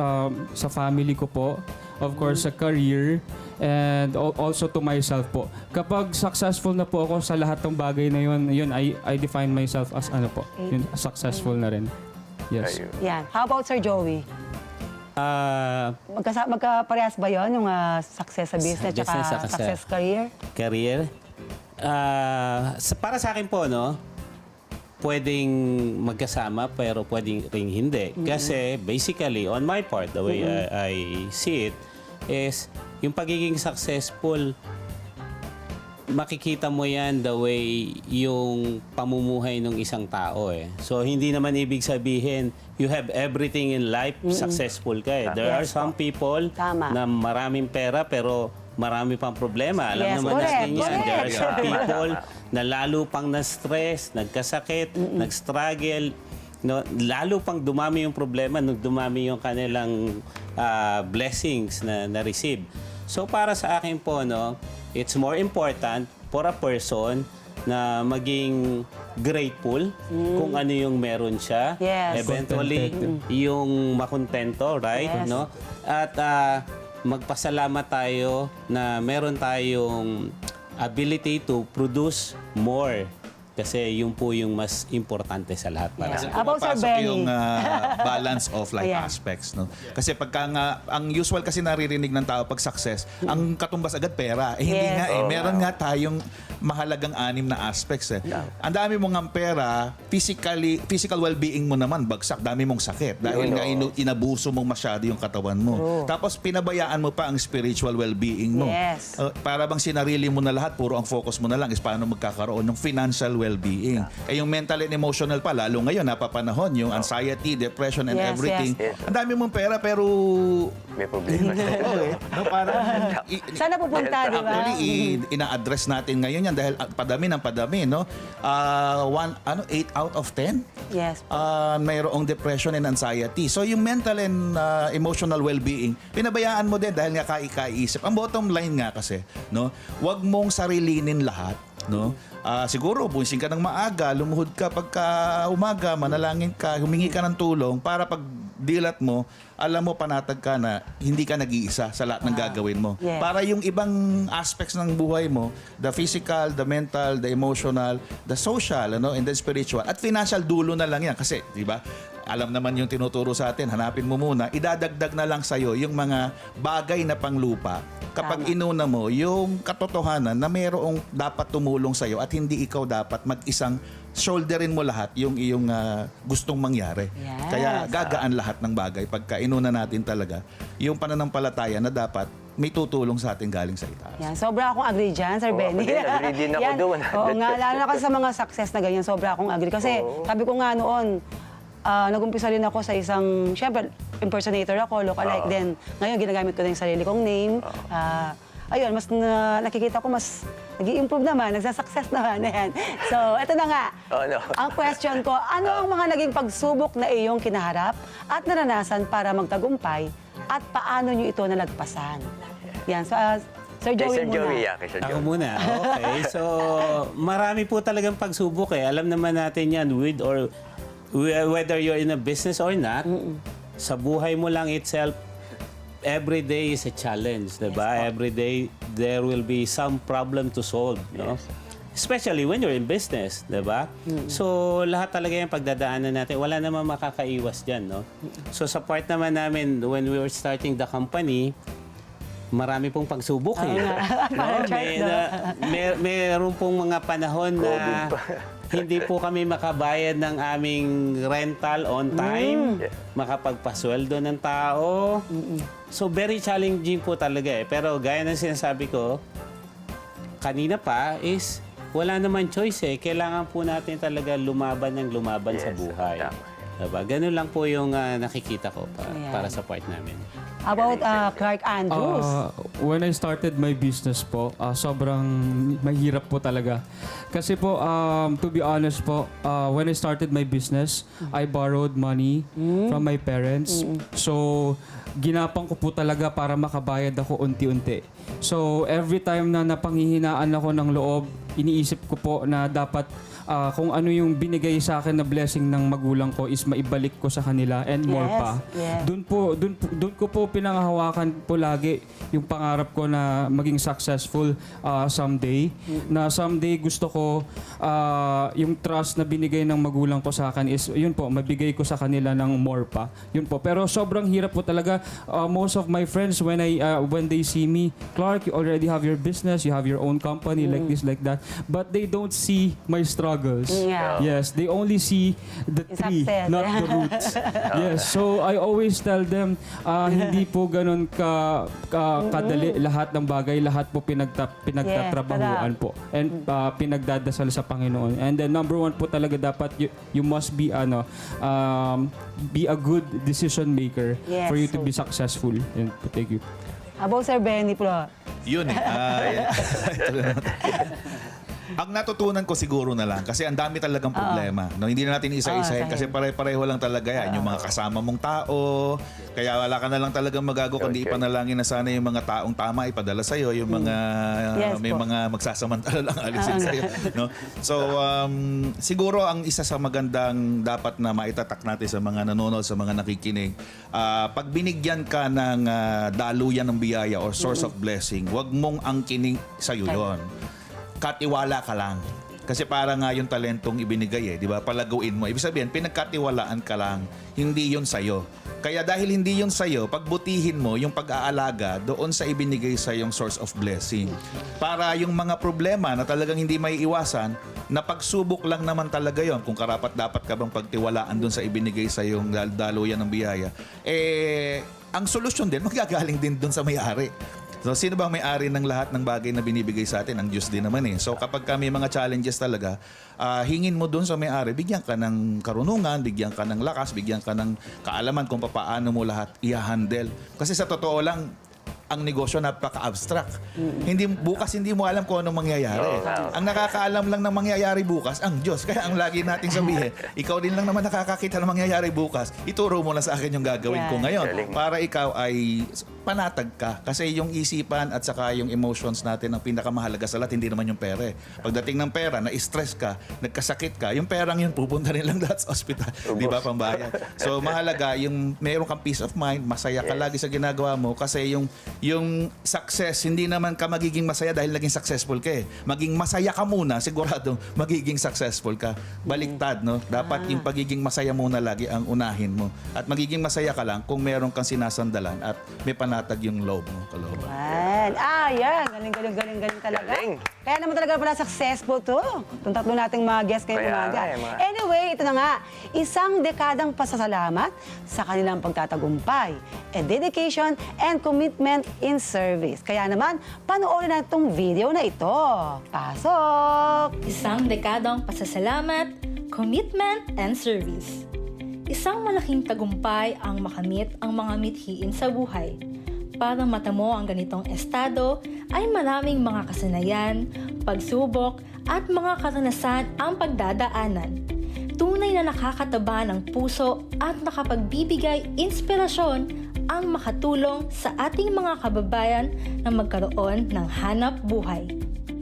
Speaker 11: sa family ko po. Of course, sa career and also to myself po. Kapag successful na po ako sa lahat ng bagay na yun I define myself as yun, successful na rin. Yes.
Speaker 10: Yan. How about Sir Joey? Magkaparehas ba yun, yung success sa business at
Speaker 4: business saka sa
Speaker 10: success career?
Speaker 4: Career? Para sa akin po, no, pwedeng magkasama pero pwedeng ring hindi. Kasi basically, on my part, the way I see it, is yung pagiging successful, makikita mo yan the way yung pamumuhay ng isang tao eh. So, hindi naman ibig sabihin you have everything in life, successful ka eh. There are some people na maraming pera pero marami pang problema. Alam naman natin yan. There are some people na lalo pang na-stress, nagkasakit, nag-struggle. No, lalo pang dumami yung problema nung dumami yung kanilang blessings na na-receive. So para sa akin po, no, it's more important for a person na maging grateful kung ano yung meron siya.
Speaker 10: Yes.
Speaker 4: Eventually, yung makontento, right?
Speaker 10: Yes.
Speaker 4: No? At magpasalamat tayo na meron tayong ability to produce more. Kasi yun po yung mas importante sa lahat para sa
Speaker 10: About Sir
Speaker 1: Pumapasok
Speaker 10: Benny.
Speaker 1: yung balance of life
Speaker 10: Ayan.
Speaker 1: aspects, no? Kasi pagka nga ang usual kasi naririnig ng tao pag success, ang katumbas agad pera. Hindi
Speaker 10: Yes.
Speaker 1: nga meron nga tayong mahalagang 6 na aspects eh. Ang dami mong ang pera, physical well-being mo naman bagsak, dami mong sakit dahil nga inabuso mong masyado yung katawan mo. Tapos pinabayaan mo pa ang spiritual well-being mo.
Speaker 10: Yes.
Speaker 1: Para bang sinarili mo na lahat, puro ang focus mo na lang is paano magkakaroon ng financial well-being. Yung mental and emotional pa, lalo ngayon, napapanahon, yung anxiety, depression, and
Speaker 10: Yes,
Speaker 1: everything.
Speaker 10: yes.
Speaker 1: Ang dami mong pera, pero...
Speaker 12: May problema.
Speaker 1: no, parang...
Speaker 10: Sana pupunta, di ba?
Speaker 1: Actually, ina-address natin ngayon yan dahil padami ng padami, no? 8 out of 10?
Speaker 10: Yes.
Speaker 1: Mayroong depression and anxiety. So yung mental and emotional well-being, pinabayaan mo din dahil nga kaiisip. Ang bottom line nga kasi, no? Huwag mong sarilinin lahat, no? Siguro, bumising ka ng maaga, lumuhod ka pagka umaga, manalangin ka, humingi ka ng tulong para pag dilat mo, alam mo panatag ka na hindi ka nag-iisa sa lahat ng gagawin mo.
Speaker 10: Yes.
Speaker 1: Para yung ibang aspects ng buhay mo, the physical, the mental, the emotional, the social, and the spiritual, at financial, dulo na lang yan. Kasi, di ba, alam naman yung tinuturo sa atin, hanapin mo muna, idadagdag na lang sa'yo yung mga bagay na panglupa kapag inuna mo yung katotohanan na mayroong dapat tumulong sa'yo at hindi ikaw dapat mag-isang shoulderin mo lahat yung iyong gustong mangyari.
Speaker 10: Yes.
Speaker 1: Kaya gagaan lahat ng bagay pagka inuna natin talaga yung pananampalataya na dapat may tutulong sa atin galing sa itaas.
Speaker 10: Yan, sobra akong agree dyan, Sir Benny.
Speaker 12: Agree din ako doon.
Speaker 10: Oo nga, lalo na kasi sa mga success na ganyan, sobra akong agree. Kasi sabi ko nga noon, nag-umpisa rin ako sa isang, syempre, impersonator ako, lookalike din. Ngayon, ginagamit ko na yung sarili kong name. Ayun, mas nakikita ko mas nag-i-improve naman, nagsa-success naman. Ayan. So, ito na nga. Ang question ko, ano ang mga naging pagsubok na iyong kinaharap at naranasan para magtagumpay at paano nyo ito nalagpasan? Yan. So, Sir Joey muna.
Speaker 4: Ako muna. Okay. So, marami po talagang pagsubok eh. Alam naman natin yan, whether you're in a business or not, sa buhay mo lang itself, every day is a challenge, diba? Every day, there will be some problem to solve, no? Especially when you're in business, di ba? So, lahat talaga yung pagdadaanan natin, wala naman makakaiwas dyan, no? So, sa part naman namin, when we were starting the company, marami pong pagsubok eh. No? Meron pong mga panahon na hindi po kami makabayad ng aming rental on time, makapagpasweldo ng tao. So, very challenging po talaga eh. Pero gaya ng sinasabi ko, kanina pa is wala naman choice eh. Kailangan po natin talaga lumaban ng lumaban sa buhay. Diba? Ganun lang po yung nakikita ko para sa part namin.
Speaker 10: How about Clark Andrews?
Speaker 11: When I started my business po, sobrang mahirap po talaga. Kasi po, to be honest po, when I started my business, I borrowed money from my parents. So, ginapang ko po talaga para makabayad ako unti-unti. So, every time na napanghihinaan ako ng loob, iniisip ko po na dapat kung ano yung binigay sa akin na blessing ng magulang ko is maibalik ko sa kanila and more pa. Doon ko po pinanghahawakan po lagi yung pangarap ko na maging successful someday. Na someday gusto ko yung trust na binigay ng magulang ko sa akin is yun po, mabigay ko sa kanila ng more pa. Yun po. Pero sobrang hirap po talaga. Most of my friends when they see me, Clark, you already have your business, you have your own company like this, like that. But they don't see my struggles. Yes, they only see the tree,
Speaker 10: success.
Speaker 11: not the roots. Yes, so I always tell them, hindi po ganun kadali lahat ng bagay, lahat po pinagtatrabahuan po and pinagdadasal sa Panginoon. And then number one po talaga dapat you must be be a good decision maker for you to be successful. And thank you.
Speaker 10: How about Sir Benny po?
Speaker 1: Yun eh. Ang natutunan ko siguro na lang, kasi ang dami talagang problema. No? Hindi na natin isa-isahin kasi pare-pareho lang talaga yan. Yung mga kasama mong tao, kaya wala ka na lang talagang magagawa kundi ipanalangin na sana yung mga taong tama ipadala sa'yo, yung mga may mga magsasamantala lang alisin sa'yo. No? So, siguro ang isa sa magandang dapat na maitatak natin sa mga nanonood, sa mga nakikinig, pag binigyan ka ng daluyan ng biyaya or source of blessing, wag mong angkinin sa'yo yon. Katiwala ka lang. Kasi para nga yung talentong ibinigay di ba? Palaguin mo. Ibig sabihin, pinagkatiwalaan ka lang. Hindi yun sa'yo. Kaya dahil hindi yun sa'yo, pagbutihin mo yung pag-aalaga doon sa ibinigay sa yung source of blessing. Para yung mga problema na talagang hindi may iwasan, na pagsubok lang naman talaga yon. Kung karapat-dapat ka bang pagtiwalaan doon sa ibinigay sa yung daluyan ng biyaya, ang solusyon din, magagaling din doon sa may-ari. So, sino ba ang may-ari ng lahat ng bagay na binibigay sa atin? Ang Diyos din naman eh. So, kapag may mga challenges talaga, hingin mo dun sa may-ari, bigyan ka ng karunungan, bigyan ka ng lakas, bigyan ka ng kaalaman kung paano mo lahat i-handle. Kasi sa totoo lang, ang negosyo napaka-abstract. Bukas hindi mo alam kung anong mangyayari. Ang nakakaalam lang ng mangyayari bukas, ang Diyos. Kaya ang lagi nating sabihin, ikaw din lang naman nakakakita ng mangyayari bukas, ituro mo na sa akin yung gagawin ko ngayon. Para ikaw ay panatag ka. Kasi yung isipan at saka yung emotions natin ang pinakamahalaga sa lahat, hindi naman yung pera. Pagdating ng pera, na-stress ka, nagkasakit ka, yung perang yun, pupunta rin lang lahat sa ospital. Di ba, pambayad? So, mahalaga, yung meron kang peace of mind, masaya ka lagi sa ginagawa mo kasi yung success, hindi naman ka magiging masaya dahil naging successful ka Maging masaya ka muna, sigurado magiging successful ka. Baliktad, no? Dapat yung pagiging masaya muna lagi ang unahin mo. At magiging masaya ka lang kung meron kang sinasandalan at may panatag yung loob mo, kalooban.
Speaker 10: Yan. Galing talaga. Kaya naman talaga pala successful to. Itong tatlo nating mga guests ngayong umaga. Anyway, ito na nga. Isang dekadang pasasalamat sa kanilang pagtatagumpay. Dedication and commitment in service. Kaya naman, panoorin na itong video na ito. Pasok!
Speaker 13: Isang dekadang pasasalamat, commitment, and service. Isang malaking tagumpay ang makamit ang mga mithiin sa buhay. Para matamo ang ganitong estado ay maraming mga kasanayan, pagsubok at mga karanasan ang pagdadaanan. Tunay na nakakataba ng puso at nakapagbibigay inspirasyon ang makatulong sa ating mga kababayan na magkaroon ng hanap buhay.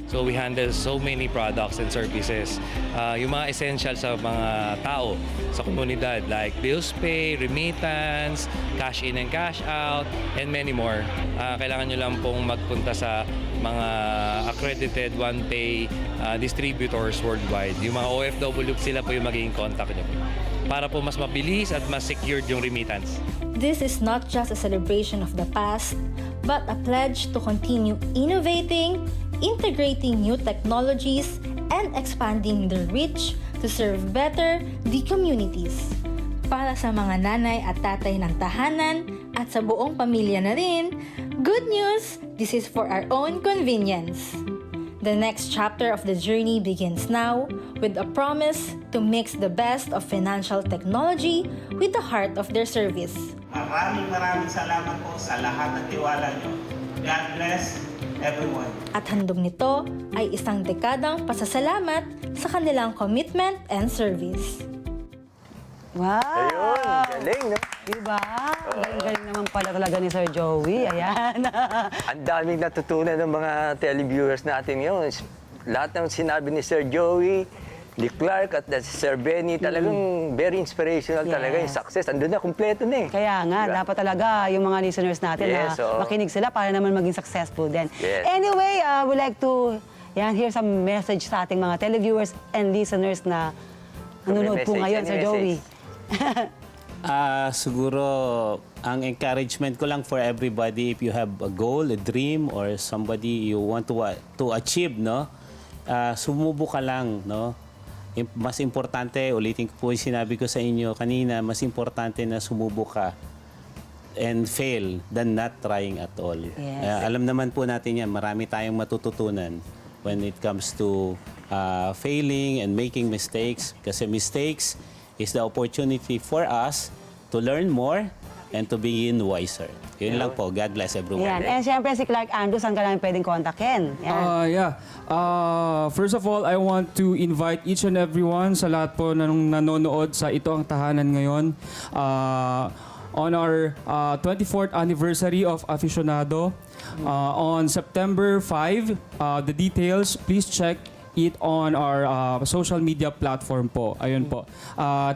Speaker 14: So we handle so many products and services. Yung mga essential sa mga tao sa komunidad like bills pay, remittance, cash in and cash out, and many more. Kailangan nyo lang pong magpunta sa mga accredited OnePay distributors worldwide. Yung mga OFW, sila po yung magiging contact nyo para po mas mabilis at mas secured yung remittance.
Speaker 13: This is not just a celebration of the past, but a pledge to continue innovating, integrating new technologies, and expanding their reach to serve better the communities. Para sa mga nanay at tatay ng tahanan at sa buong pamilya na rin, good news, this is for our own convenience. The next chapter of the journey begins now with a promise to mix the best of financial technology with the heart of their service.
Speaker 15: Maraming salamat po sa lahat ng tiwala nyo. God bless everyone.
Speaker 13: At handog nito ay isang dekadang pasasalamat sa kanilang commitment and service.
Speaker 10: Wow!
Speaker 12: Ayun, galing, no?
Speaker 10: Diba? Galing naman pala talaga ni Sir Joey. Ayan.
Speaker 12: Ang daming natutunan ng mga televiewers natin ngayon. Lahat ng sinabi ni Sir Joey, ni Clark at si Sir Benny, talagang very inspirational talaga yung success. Andun na, kumpleto na eh.
Speaker 10: Kaya nga,
Speaker 12: Diba?
Speaker 10: dapat talaga yung mga listeners natin
Speaker 12: Yes,
Speaker 10: na
Speaker 12: oo.
Speaker 10: makinig sila para naman maging successful din.
Speaker 12: Yes.
Speaker 10: Anyway, we'd like to hear some message sa ating mga televiewers and listeners na nanonood po
Speaker 12: Message,
Speaker 10: ngayon,
Speaker 12: any
Speaker 10: Sir Joey.
Speaker 4: Siguro, ang encouragement ko lang for everybody, if you have a goal, a dream, or somebody you want to achieve, no? Sumubo ka lang, no? Mas importante, ulitin ko po yung sinabi ko sa inyo kanina, mas importante na sumubo ka and fail than not trying at all.
Speaker 10: Yes.
Speaker 4: Alam naman po natin yan, marami tayong matututunan when it comes to failing and making mistakes. Kasi mistakes is the opportunity for us to learn more and to begin wiser. Yun lang po. God bless everyone.
Speaker 10: Yan. And syempre si Clark Andrews, saan ka namin pwedeng kontakin? Yan.
Speaker 11: First of all, I want to invite each and everyone sa lahat po na nanonood sa Ito Ang Tahanan ngayon. On our 24th anniversary of Aficionado, on September 5, the details, please check it on our social media platform po. Ayun po.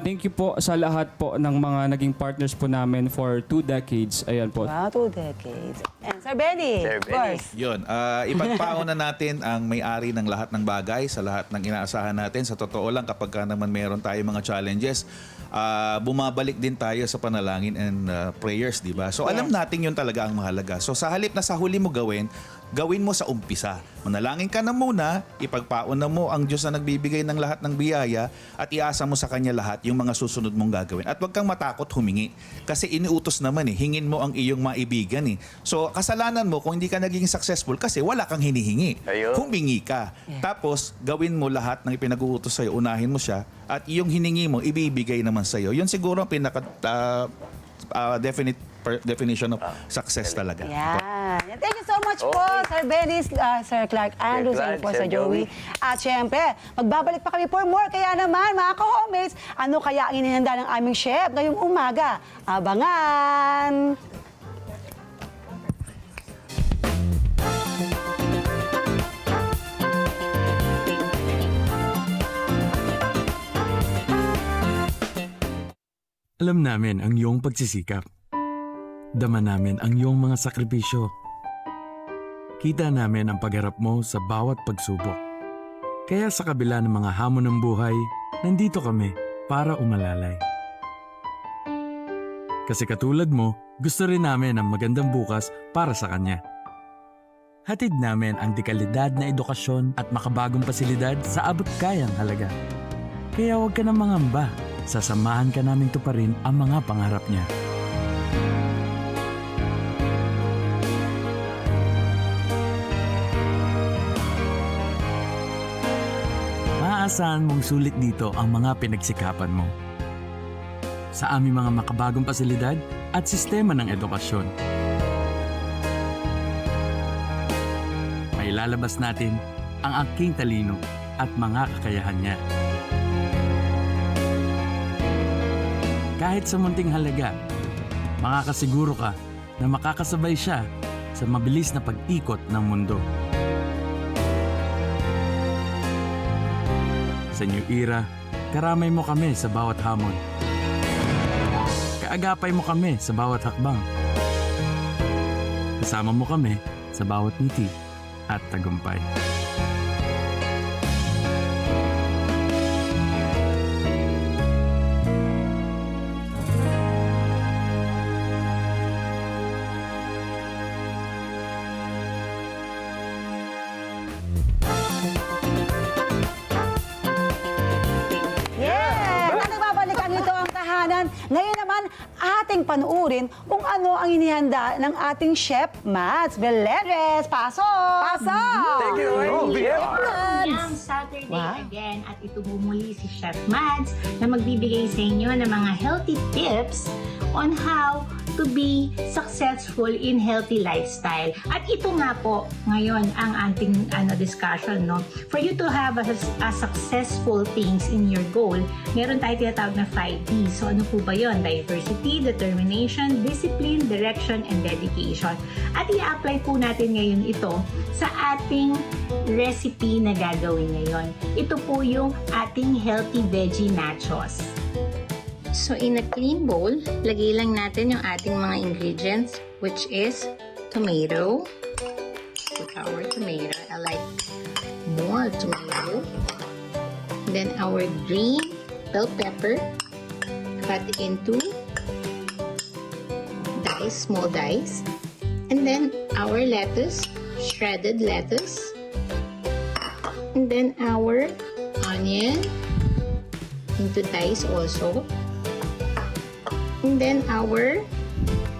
Speaker 11: Thank you po sa lahat po ng mga naging partners po namin for 2 decades. Ayun po.
Speaker 10: Wow, 2 decades. And Sir Benny,
Speaker 12: Sir
Speaker 10: of
Speaker 12: Benny.
Speaker 10: course.
Speaker 1: Yun, ipagpauna natin ang may-ari ng lahat ng bagay sa lahat ng inaasahan natin. Sa totoo lang, kapag ka naman meron tayo mga challenges, bumabalik din tayo sa panalangin and prayers, di ba? So alam natin yun talaga ang mahalaga. So sa halip na sa huli mo gawin mo sa umpisa. Manalangin ka na muna, ipagpauna mo ang Diyos na nagbibigay ng lahat ng biyaya at iasa mo sa Kanya lahat yung mga susunod mong gagawin. At huwag kang matakot humingi. Kasi iniutos naman hingin mo ang iyong maibigan So kasalanan mo kung hindi ka naging successful kasi wala kang hinihingi.
Speaker 12: Ayun.
Speaker 1: Humingi ka. Tapos gawin mo lahat ng ipinag-uutos sa'yo, unahin mo siya at yung hiningi mo, ibibigay naman sa'yo. Yun siguro ang pinaka definition of success talaga.
Speaker 10: Yan. Thank you so much po, Sir Benny, Sir Clark Andrews, and po Sir Joey. At syempre, magbabalik pa kami for more. Kaya naman, mga ka-homies, ano kaya ang inihanda ng aming chef ngayong umaga? Abangan!
Speaker 16: Alam namin ang iyong pagsisikap. Dama namin ang iyong mga sakripisyo. Kita namin ang pagharap mo sa bawat pagsubok. Kaya sa kabila ng mga hamon ng buhay, nandito kami para umalalay. Kasi katulad mo, gusto rin namin ang magandang bukas para sa kanya. Hatid namin ang dekalidad na edukasyon at makabagong pasilidad sa abot kayang halaga. Kaya huwag ka na mangamba. Sasamahan ka namin tuparin ang mga pangarap niya. Maaasahan mong sulit dito ang mga pinagsikapan mo. Sa aming mga makabagong pasilidad at sistema ng edukasyon. Mailalabas natin ang aking talino at mga kakayahan niya. Kahit sa munting halaga, makakasiguro ka na makakasabay siya sa mabilis na pag-ikot ng mundo. Sa New Era, karamay mo kami sa bawat hamon. Kaagapay mo kami sa bawat hakbang. Kasama mo kami sa bawat ngiti at tagumpay.
Speaker 10: Yes! At nagbabalikan nito ang tahanan. Ngayon naman, ating panuurin kung ano ang inihanda ng ating chef, Mads Veleres. Pasok! Pasok!
Speaker 12: Thank you,
Speaker 17: Ngayong Saturday again at ito muli si Chef Mads na magbibigay sa inyo ng mga healthy tips on how to be successful in healthy lifestyle. At ito nga po ngayon ang ating discussion, no? For you to have a successful things in your goal, meron tayo tinatawag na 5D. So ano po ba yun? Diversity, determination, discipline, direction, and dedication. At i-apply po natin ngayon ito sa ating recipe na gagawin ngayon. Ito po yung ating healthy veggie nachos. So in a clean bowl, lagay lang natin yung ating mga ingredients, which is tomato. Put our tomato. I like more tomato. Then our green bell pepper, cut into dice, small dice. And then our lettuce, shredded lettuce. And then our onion into dice also. And then our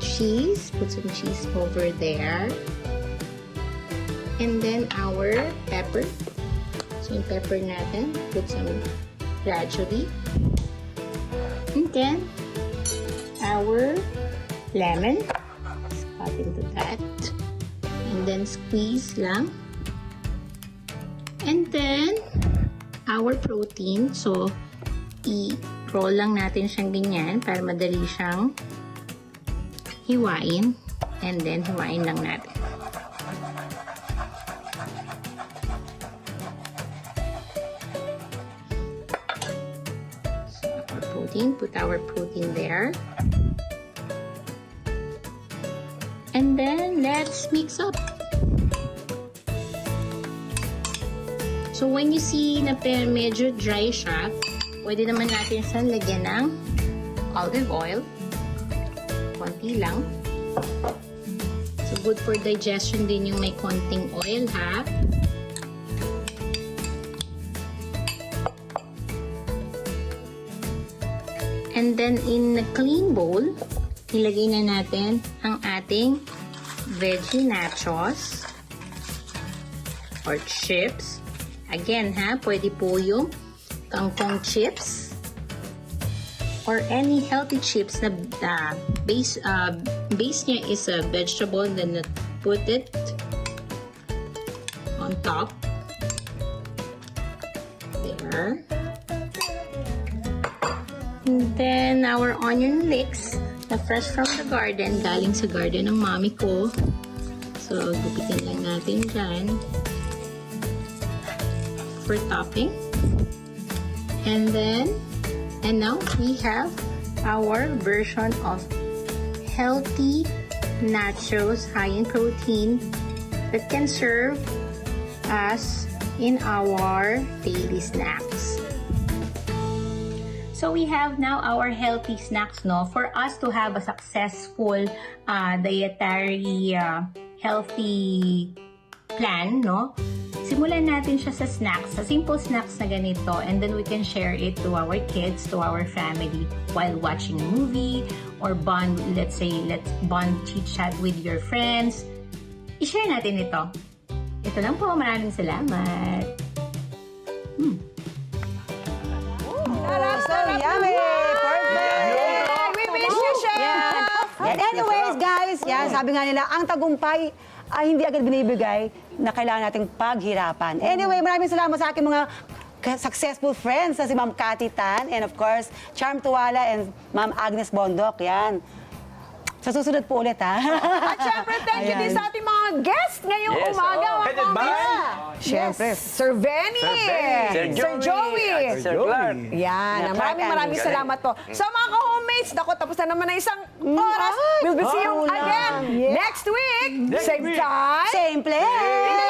Speaker 17: cheese, put some cheese over there. And then our pepper. So yung pepper natin, put some gradually. And then our lemon, cut into that. And then squeeze lang. And then our protein, so i-roll lang natin siyang ganyan para madali siyang hiwain. And then hiwain lang natin. So our protein, put our protein there. And then let's mix up. So when you see na medyo dry siya, pwede naman natin siyang lagyan ng olive oil. Konti lang. So good for digestion din yung may konting oil, ha? And then in a clean bowl, ilagay na natin ang ating veggie nachos or chips. Again, ha, pwede po yung kangkong chips or any healthy chips na base niya is a vegetable, then put it on top. There. And then our onion leeks na fresh from the garden, galing sa garden ng mami ko. So, gupitin lang natin dyan for topping. And now we have our version of healthy nachos high in protein that can serve us in our daily snacks. So we have now our healthy snacks, no? For us to have a successful dietary healthy plan, no? Simulan natin siya sa snacks, sa simple snacks na ganito, and then we can share it to our kids, to our family while watching a movie or bond, let's bond chit-chat with your friends. I-share natin ito. Ito lang po, maraming salamat.
Speaker 10: So yummy! Perfect!
Speaker 3: We miss you, Chef!
Speaker 10: Yan. Anyways, guys, sabi nga nila, ang tagumpay ay hindi agad binibigay na kailangan nating paghirapan. Anyway, maraming salamat sa aking mga successful friends na si Ma'am Cathy Tan and of course, Charm Tuwala and Ma'am Agnes Bondok. Yan. Sa susunod po ulit, ha?
Speaker 3: At syempre, thank you din sa ating mga guests ngayong
Speaker 12: Yes,
Speaker 3: umaga.
Speaker 12: oh.
Speaker 3: mga
Speaker 2: Headed by?
Speaker 3: ka-homies. Syempre, Sir Benny.
Speaker 12: Sir Joey. At Sir Clark.
Speaker 3: Yan.
Speaker 10: Clark
Speaker 3: Maraming
Speaker 10: Andrews.
Speaker 3: salamat po. Sa mga ka-homies, dako, tapos na naman na isang oras. We'll be see you again next week. Same time.
Speaker 10: Same place.